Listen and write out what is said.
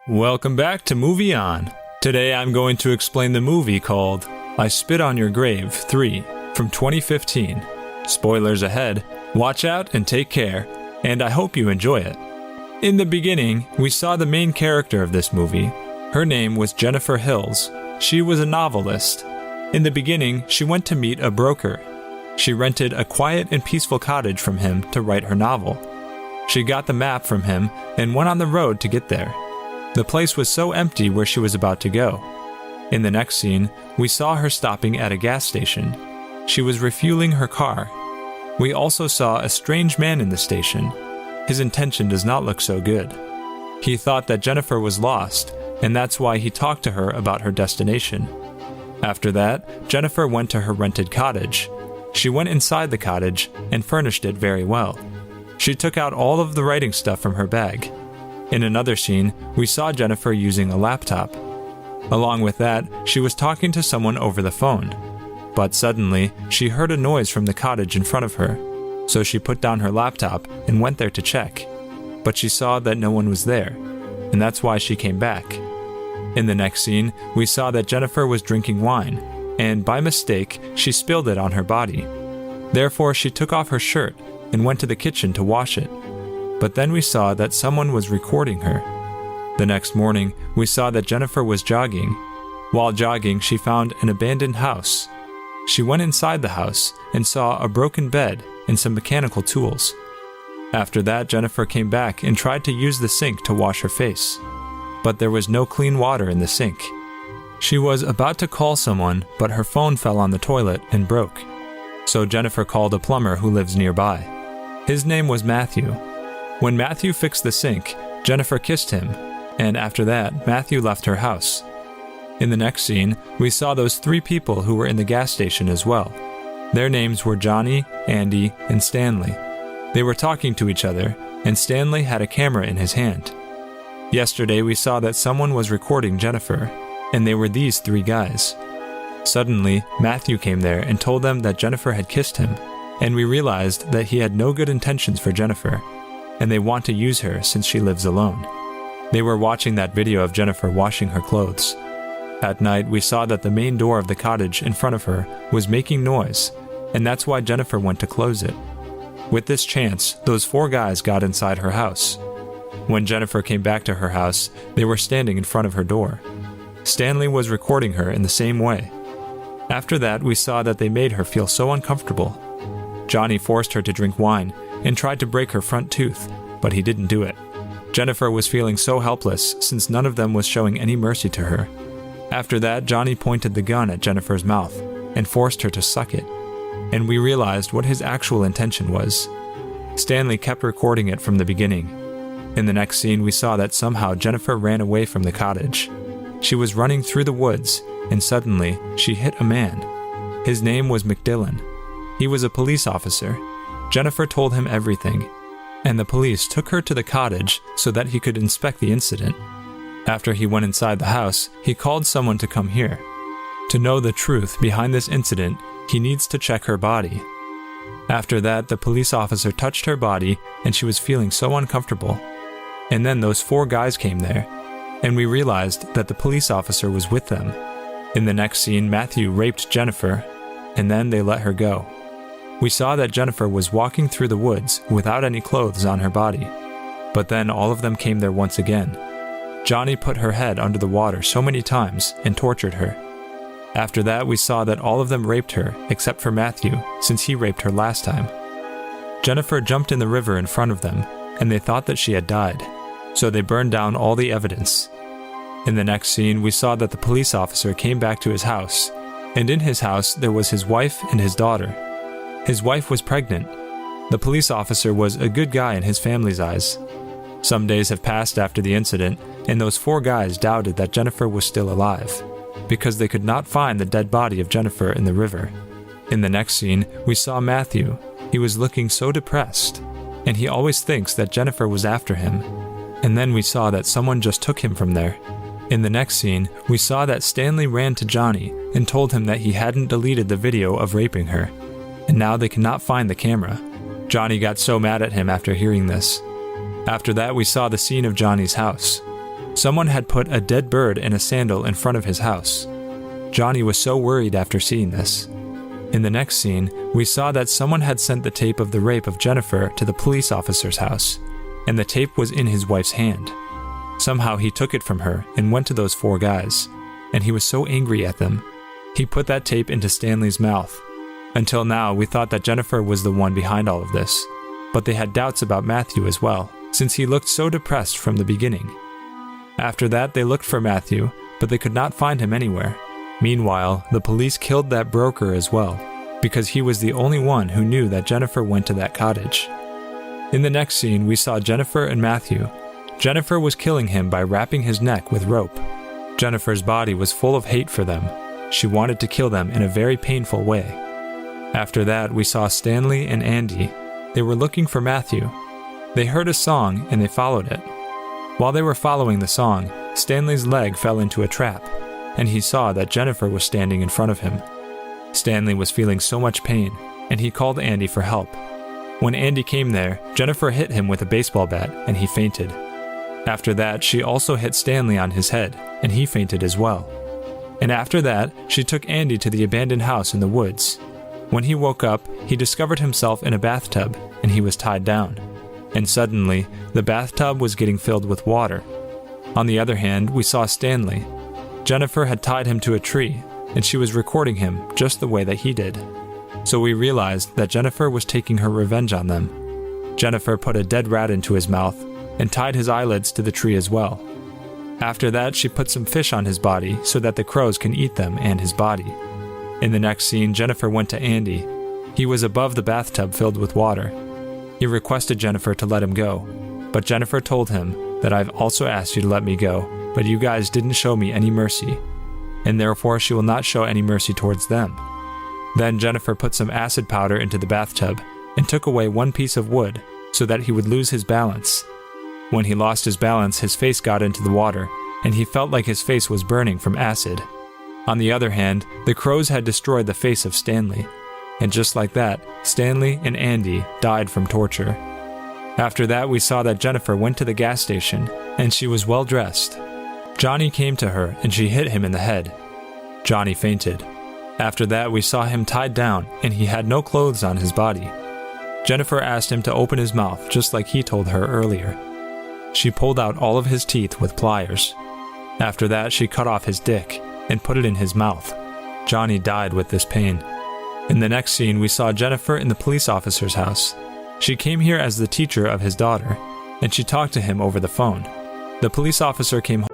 Welcome back to Movie On. Today I'm going to explain the movie called I Spit on Your Grave 3 from 2015. Spoilers ahead, watch out and take care, and I hope you enjoy it. In the beginning, we saw the main character of this movie. Her name was Jennifer Hills. She was a novelist. In the beginning, she went to meet a broker. She rented a quiet and peaceful cottage from him to write her novel. She got the map from him and went on the road to get there. The place was so empty where she was about to go. In the next scene, we saw her stopping at a gas station. She was refueling her car. We also saw a strange man in the station. His intention does not look so good. He thought that Jennifer was lost, and that's why he talked to her about her destination. After that, Jennifer went to her rented cottage. She went inside the cottage and furnished it very well. She took out all of the writing stuff from her bag. In another scene, we saw Jennifer using a laptop. Along with that, she was talking to someone over the phone. But suddenly, she heard a noise from the cottage in front of her. So she put down her laptop and went there to check. But she saw that no one was there, and that's why she came back. In the next scene, we saw that Jennifer was drinking wine, and by mistake, she spilled it on her body. Therefore, she took off her shirt and went to the kitchen to wash it. But then we saw that someone was recording her. The next morning, we saw that Jennifer was jogging. While jogging, she found an abandoned house. She went inside the house and saw a broken bed and some mechanical tools. After that, Jennifer came back and tried to use the sink to wash her face. But there was no clean water in the sink. She was about to call someone, but her phone fell on the toilet and broke. So Jennifer called a plumber who lives nearby. His name was Matthew. When Matthew fixed the sink, Jennifer kissed him, and after that, Matthew left her house. In the next scene, we saw those 3 people who were in the gas station as well. Their names were Johnny, Andy, and Stanley. They were talking to each other, and Stanley had a camera in his hand. Yesterday, we saw that someone was recording Jennifer, and they were these 3 guys. Suddenly, Matthew came there and told them that Jennifer had kissed him, and we realized that he had no good intentions for Jennifer, and they want to use her since she lives alone. They were watching that video of Jennifer washing her clothes. At night, we saw that the main door of the cottage in front of her was making noise, and that's why Jennifer went to close it. With this chance, those 4 guys got inside her house. When Jennifer came back to her house, they were standing in front of her door. Stanley was recording her in the same way. After that, we saw that they made her feel so uncomfortable. Johnny forced her to drink wine and tried to break her front tooth, but he didn't do it. Jennifer was feeling so helpless since none of them was showing any mercy to her. After that, Johnny pointed the gun at Jennifer's mouth and forced her to suck it, and we realized what his actual intention was. Stanley kept recording it from the beginning. In the next scene, we saw that somehow Jennifer ran away from the cottage. She was running through the woods, and suddenly, she hit a man. His name was McDillon. He was a police officer. Jennifer told him everything, and the police took her to the cottage so that he could inspect the incident. After he went inside the house, he called someone to come here. To know the truth behind this incident, he needs to check her body. After that, the police officer touched her body, and she was feeling so uncomfortable. And then those 4 guys came there, and we realized that the police officer was with them. In the next scene, Matthew raped Jennifer, and then they let her go. We saw that Jennifer was walking through the woods without any clothes on her body. But then all of them came there once again. Johnny put her head under the water so many times and tortured her. After that, we saw that all of them raped her, except for Matthew, since he raped her last time. Jennifer jumped in the river in front of them, and they thought that she had died. So they burned down all the evidence. In the next scene, we saw that the police officer came back to his house, and in his house there was his wife and his daughter. His wife was pregnant. The police officer was a good guy in his family's eyes. Some days have passed after the incident, and those 4 guys doubted that Jennifer was still alive, because they could not find the dead body of Jennifer in the river. In the next scene, we saw Matthew. He was looking so depressed, and he always thinks that Jennifer was after him. And then we saw that someone just took him from there. In the next scene, we saw that Stanley ran to Johnny and told him that he hadn't deleted the video of raping her, and now they cannot find the camera. Johnny got so mad at him after hearing this. After that, we saw the scene of Johnny's house. Someone had put a dead bird and a sandal in front of his house. Johnny was so worried after seeing this. In the next scene, we saw that someone had sent the tape of the rape of Jennifer to the police officer's house, and the tape was in his wife's hand. Somehow he took it from her and went to those 4 guys, and he was so angry at them. He put that tape into Stanley's mouth. Until now, we thought that Jennifer was the one behind all of this, but they had doubts about Matthew as well, since he looked so depressed from the beginning. After that, they looked for Matthew, but they could not find him anywhere. Meanwhile, the police killed that broker as well, because he was the only one who knew that Jennifer went to that cottage. In the next scene, we saw Jennifer and Matthew. Jennifer was killing him by wrapping his neck with rope. Jennifer's body was full of hate for them. She wanted to kill them in a very painful way. After that, we saw Stanley and Andy. They were looking for Matthew. They heard a song and they followed it. While they were following the song, Stanley's leg fell into a trap, and he saw that Jennifer was standing in front of him. Stanley was feeling so much pain, and he called Andy for help. When Andy came there, Jennifer hit him with a baseball bat, and he fainted. After that, she also hit Stanley on his head, and he fainted as well. And after that, she took Andy to the abandoned house in the woods. When he woke up, he discovered himself in a bathtub, and he was tied down. And suddenly, the bathtub was getting filled with water. On the other hand, we saw Stanley. Jennifer had tied him to a tree, and she was recording him just the way that he did. So we realized that Jennifer was taking her revenge on them. Jennifer put a dead rat into his mouth and tied his eyelids to the tree as well. After that, she put some fish on his body so that the crows can eat them and his body. In the next scene, Jennifer went to Andy. He was above the bathtub filled with water. He requested Jennifer to let him go, but Jennifer told him that I've also asked you to let me go, but you guys didn't show me any mercy, and therefore she will not show any mercy towards them. Then Jennifer put some acid powder into the bathtub and took away one piece of wood so that he would lose his balance. When he lost his balance, his face got into the water, and he felt like his face was burning from acid. On the other hand, the crows had destroyed the face of Stanley, and just like that, Stanley and Andy died from torture. After that, we saw that Jennifer went to the gas station, and she was well dressed. Johnny came to her, and she hit him in the head. Johnny fainted. After that, we saw him tied down, and he had no clothes on his body. Jennifer asked him to open his mouth, just like he told her earlier. She pulled out all of his teeth with pliers. After that, she cut off his dick and put it in his mouth. Johnny died with this pain. In the next scene, we saw Jennifer in the police officer's house. She came here as the teacher of his daughter, and she talked to him over the phone. The police officer came